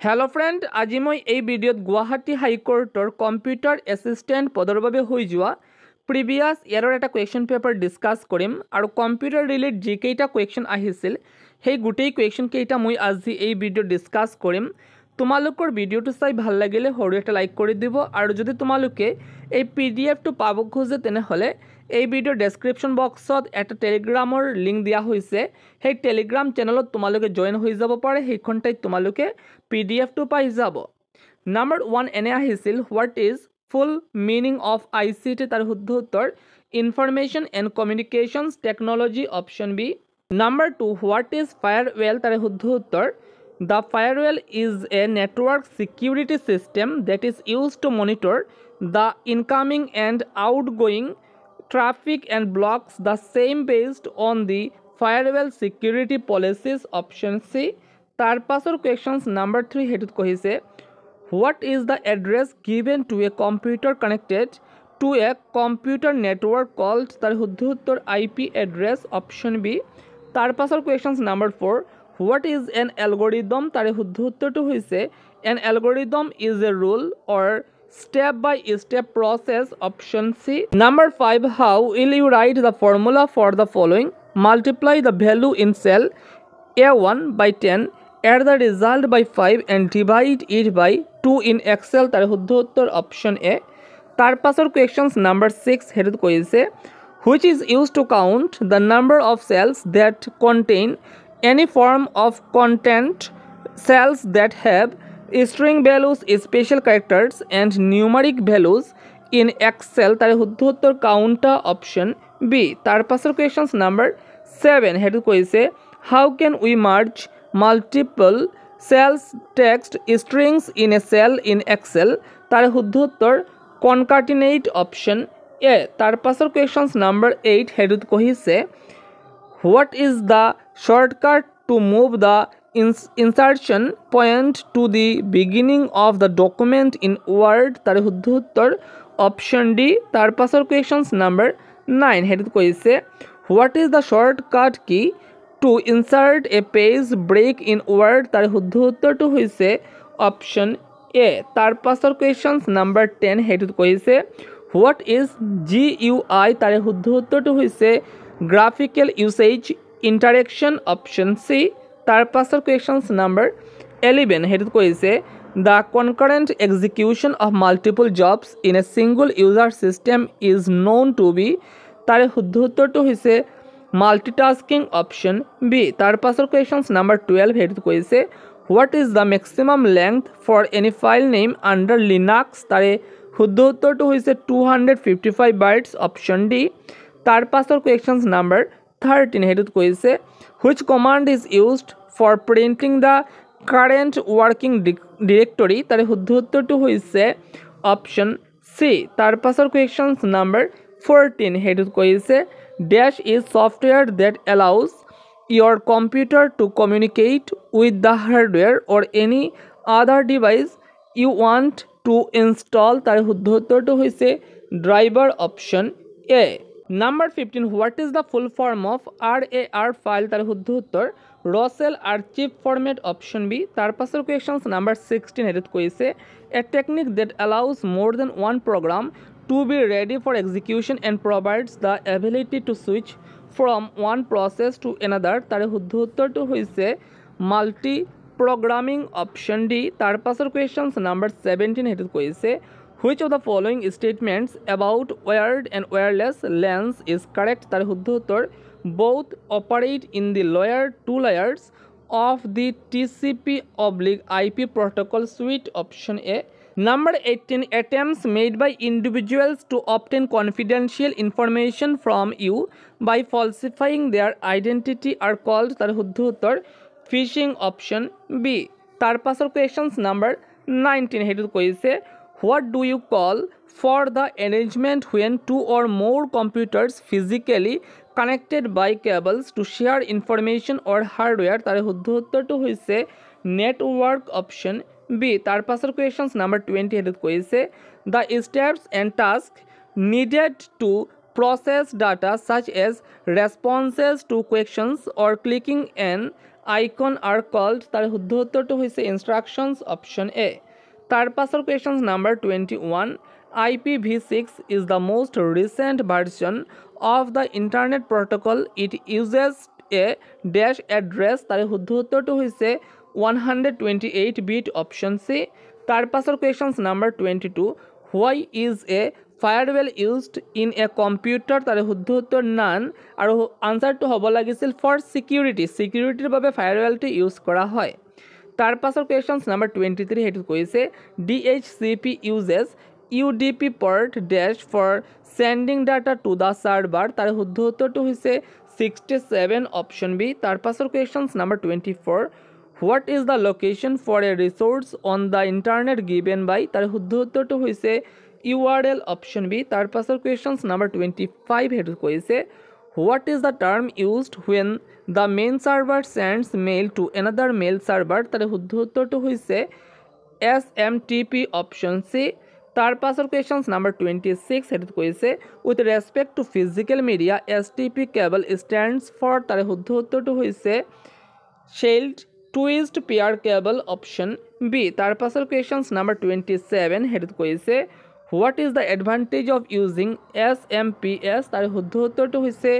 Hello friend आज मैं ये भिडिओत गुवाहाटी हाईकोर्टर कम्पिउटार एसिस्टेंट पदर बारे हो जोৱা प्रिवियास इयारर एटा कुएशन पेपर डिसकास करिम और कम्पिउटार रिलेट जी केइटा कुएशन आहिसिल সেই গোটেই কুৱেশ্যন কেইটা মই আজি এই ভিডিঅ' ডিসকাস কৰিম। তোমালোকৰ ভিডিঅ'টো চাই ভাল লাগিলে সৰু এটা লাইক কৰি দিব আৰু যদি তোমালোকে এই পিডিএফটো পাব খোজে তেনেহলে এই ভিডিঅ'ৰ ডেসক্ৰিপশ্যন বক্সত এটা টেলিগ্ৰামৰ লিংক দিয়া হৈছে। সেই টেলিগ্ৰাম চেনেলত তোমালোকে জয়েন হৈ যাব পাৰে, সেইখন ঠাইত তোমালোকে পিডিএফটো পাই যাব। নাম্বাৰ 1 এনে আহিছিল what is full meaning of ICT, তাৰ শুদ্ধ উত্তৰ information and communications technology, option B. Number 2, what is firewall? তার শুদ্ধ উত্তর the firewall is a network security system that is used to monitor the incoming and outgoing traffic and blocks the same based on the firewall security policies, option C. তার পাছৰ questions number 3 হেতুত কহিছে what is the address given to a computer connected to a computer network called? তার শুদ্ধ উত্তর IP address, option B. তার পাছৰ questions number 4 what is an algorithm? তাৰে শুদ্ধ উত্তৰটো হৈছে an algorithm is a rule or step by step process, option C. Number 5 how will you write the formula for the following? Multiply the value in cell A1 by 10, add the result by 5 and divide it by 2 in Excel। তাৰে শুদ্ধ উত্তৰ option A. তাৰ পাছৰ questions number 6 হেতুত কৈছে which is used to count the number of cells that contain any form of content, cells that have string values, special characters and numeric values in Excel। তার শুদ্ধ উত্তর কাউন্টা, option B. তার পাছৰ questions number 7 হেতু কৈছে how can we merge multiple cells text strings in a cell in Excel? তার শুদ্ধ উত্তর concatenate, অপশন এ। তার পাছৰ questions number 8 হেতুত কহিছে what is the shortcut to move the insertion point to the beginning of the document in Word? তার শুদ্ধ উত্তর option D. তার পাছৰ questions number 9 হেতুত কহিছে what is the shortcut key to insert a page break in Word? তার শুদ্ধ উত্তৰটো হৈছে option A. তার পাছৰ questions number 10 হেতুত কহিছে হোৱাট ইজ GUI? তাৰে শুদ্ধ উত্তৰটো হৈছে graphical usage interaction, option C. তাৰ পাছৰ কুৱেশ্যনছ নাম্বাৰ 11 হেতুত কৈছে the concurrent execution of multiple jobs in a single user system is known to be. তাৰে শুদ্ধ উত্তৰটো হৈছে মাল্টিটাস্কিং, অপশ্যন বি। তাৰ পাছৰ কুৱেশ্যনছ নাম্বাৰ 12 হেতুত কৈছে what is the maximum length for any file name under Linux? তাৰে শুদ্ধ উত্তৰটো হৈছে 255 বাইটছ, অপশ্যন ডি। তাৰ পাছৰ কুৱেশ্যনছ নাম্বাৰ 13 হেতুত কৈছে which command is used for printing the current working directory? তাৰে শুদ্ধ উত্তৰটো হৈছে অপশ্যন চি। তাৰ পাছৰ কুৱেশ্যনছ নাম্বাৰ 14 হেতুত কৈছে this is software that allows your computer to communicate with the hardware or any other device you want to install? তার শুদ্ধ উত্তৰটো হৈছে driver, option A. Number 15 what is the full form of RAR file? তার শুদ্ধ উত্তৰ ৰচেল আৰ্চিভ format, option B. তাৰ পাছৰ questions number 16 হেতুত কৈছে এ technique that allows more than one program to be ready for execution and provides the ability to switch from one process to another? তাৰে শুদ্ধ উত্তৰটো হৈছে মাল্টি প্ৰগ্ৰামিং, অপশ্যন ডি। তাৰ পাছৰ questions number 17 হেতুত কৈছে which of the following statements about wired and wireless lens is correct? তাৰে শুদ্ধ উত্তৰ both operate in the lower two layers of the TCP/IP protocol suite, option A. Number 18 attempts made by individuals to obtain confidential information from you by falsifying their identity are called? তার শুদ্ধ উত্তর fishing, option B. তার পাছৰ questions number 19 হেতুত কৈছে what do you call for the arrangement when two or more computers physically connected by cables to share information or hardware? তার শুদ্ধ উত্তৰটো হৈছে নেটৱৰ্ক, অপশ্যন বি। তাৰ পাছৰ কুৱেশ্যনছ নাম্বাৰ 20 হেতুত কৈছে the steps and task needed to process data such as responses to questions or clicking an icon are called তার শুদ্ধ উত্তৰটো হৈছে instructions option A তাৰ পাছৰ questions number 21 IPv6 is the most recent version of the internet protocol it uses a dash address তার শুদ্ধ উত্তৰটো হৈছে 128 bit option C তাৰ পাছৰ questions number 22 why is a firewall used in a computer তার শুদ্ধ উত্তৰ none আৰু আনসাৰটো হ'ব লাগিছিল for security securityৰ বাবে firewallটো ইউজ কৰা হয় তাৰ পাছৰ questions number 23 হেতু কৈছে DHCP uses UDP port dash for sending data to the server তার শুদ্ধ উত্তৰটো হৈছে 67 option B তাৰ পাছৰ questions number 24 what is the location for a resource on the internet given by তার শুদ্ধ উত্তৰটো হৈছে URL option B তাৰ পাছৰ questions number 25 হেতু কৈছে what is the term used when the main server sends mail to another mail server তার শুদ্ধ উত্তৰটো হৈছে SMTP option C তাৰ পাছৰ questions number 26 হেতু কৈছে with respect to physical media STP cable stands for তাৰ শুদ্ধ উত্তৰটো হৈছে shield twist pair cable option B তাৰ পাছৰ questions number 27 হেতু কৈছে what is the advantage of using SMPS তাৰ শুদ্ধ উত্তৰটো হৈছে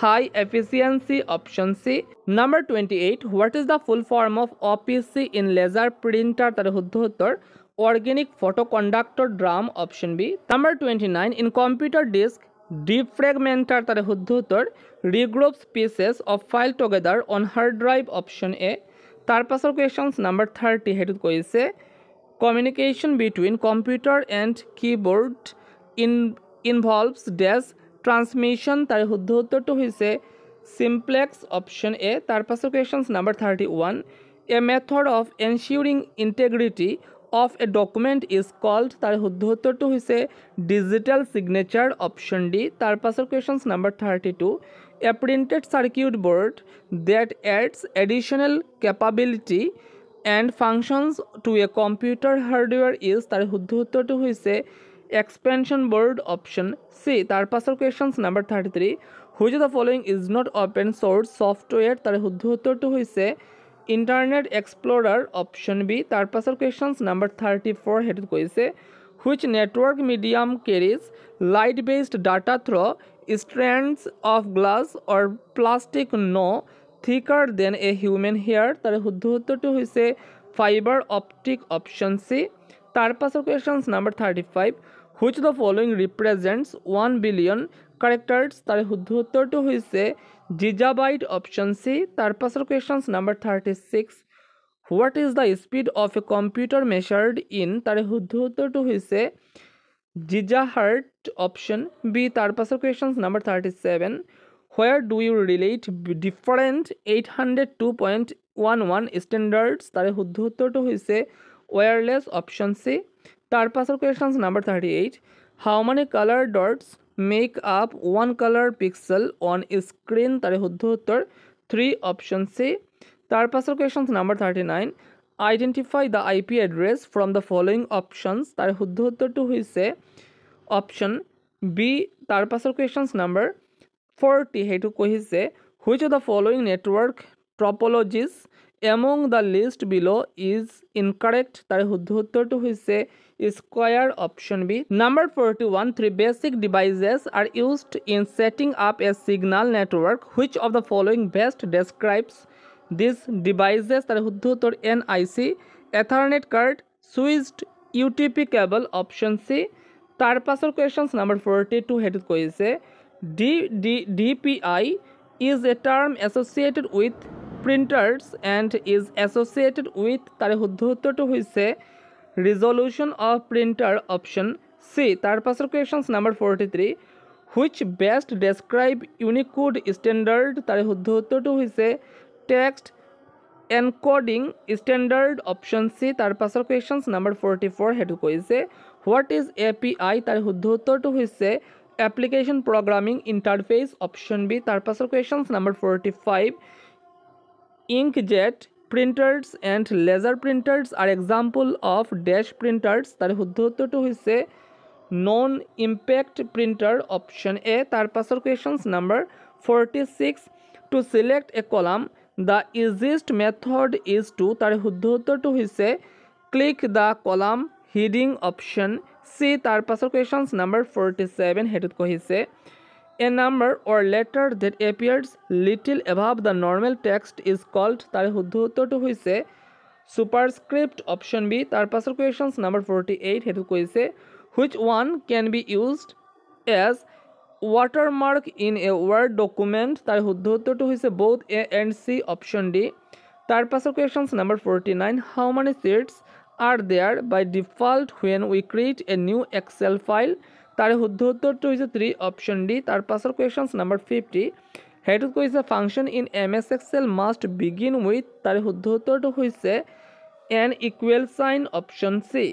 high efficiency option C number 28 what is the full form of OPC in laser printer তাৰ শুদ্ধ উত্তৰ organic photoconductor drum option B number 29 in computer disk defragmenter তাৰ শুদ্ধ উত্তৰ regroups pieces of file together on hard drive option A তাৰ পাছৰ questions number 30 হেতু কৈছে communication between computer and keyboard involves dash transmission তাৰ শুদ্ধ উত্তৰটো হৈছে simplex option A তাৰ পাছৰ questions number 31 a method of ensuring integrity of a document is called তাৰ শুদ্ধ উত্তৰটো হৈছে digital signature option D তাৰ পাছৰ questions number 32 a printed circuit board that adds additional capability and functions to a computer hardware is তাৰ শুদ্ধ উত্তৰটো হৈছে expansion board option C তাৰ পাছৰ questions number 33 which of the following is not open source software তাৰ শুদ্ধ উত্তৰটো হৈছে internet explorer option B তাৰ পাছৰ questions number 34 হেতু কৈছে which network medium carries light based data through strands of glass or plastic no thicker than a human hair তাৰ শুদ্ধ উত্তৰটো হৈছে fiber optic option C তাৰ পাছৰ questions number 35 which the following represents 1 billion characters তাৰ শুদ্ধ উত্তৰটো হৈছে gigabyte option C তাৰ পাছৰ questions number 36 what is the speed of a computer measured in তাৰ শুদ্ধ উত্তৰটো হৈছে gigahertz option B তাৰ পাছৰ questions number 37 where do you relate different 802.11 standards তাৰ শুদ্ধ উত্তৰটো হৈছে wireless option C তাৰ পাছৰ questions number 38 how many color dots make up one color pixel on screen তাৰ শুদ্ধ উত্তৰ 3 option C তাৰ পাছৰ questions number 39 identify the IP address from the following options তাৰ শুদ্ধ উত্তৰটো হৈছে option B তাৰ পাছৰ questions number 40 হেতু কৈছে which of the following network topologies among the list below is incorrect তাৰ শুদ্ধ উত্তৰটো হৈছে square option B number 41 three basic devices are used in setting up a signal network which of the following best describes these devices তাৰ শুদ্ধ উত্তৰ NIC ethernet card switched UTP cable option C তাৰ পাছৰ questions number 42 হেতু কৈছে DPI is a term associated with printers and is associated with তাৰ শুদ্ধ উত্তৰটো হৈছে resolution of printer option C তাৰ পাছৰ questions number 43 which best describe Unicode standard তাৰ শুদ্ধ উত্তৰটো হৈছে text encoding standard option C তাৰ পাছৰ questions number 44 হেতু কৈছে what is API তাৰ শুদ্ধ উত্তৰটো হৈছে application programming interface option B তাৰ পাছৰ questions number 45 inkjet printers and laser printers are example of dash printers তাৰ শুদ্ধ উত্তৰটো হৈছে non impact printer option A তাৰ পাছৰ questions number 46 to select a column the easiest method is to তার শুদ্ধ উত্তৰটো হৈছে click the column heading option C. তাৰ পাছৰ কুৱেশ্যনছ নাম্বাৰ 47 সেইটোত কৈছে a number or letter that appears little above the normal text is called তাৰ শুদ্ধ উত্তৰটো হৈছে সুপাৰস্ক্ৰিপ্ট অপশ্যন বি। তাৰ পাছৰ কুৱেশ্যনছ নাম্বাৰ 48 সেইটোত কৈছে which one can be used as watermark in a word document তাৰ শুদ্ধ উত্তৰটো হৈছে both A and C option D. তাৰ পাছৰ questions number 49 how many sheets are there by default when we create a new Excel file তাৰ শুদ্ধ উত্তৰটো হৈছে 3 অপশ্যন ডি। তাৰ পাছৰ কুৱেশ্যনছ নাম্বাৰ 50 সেইটোত কৈছে function in MS Excel must begin with তাৰ শুদ্ধ উত্তৰটো হৈছে an equal sign option C.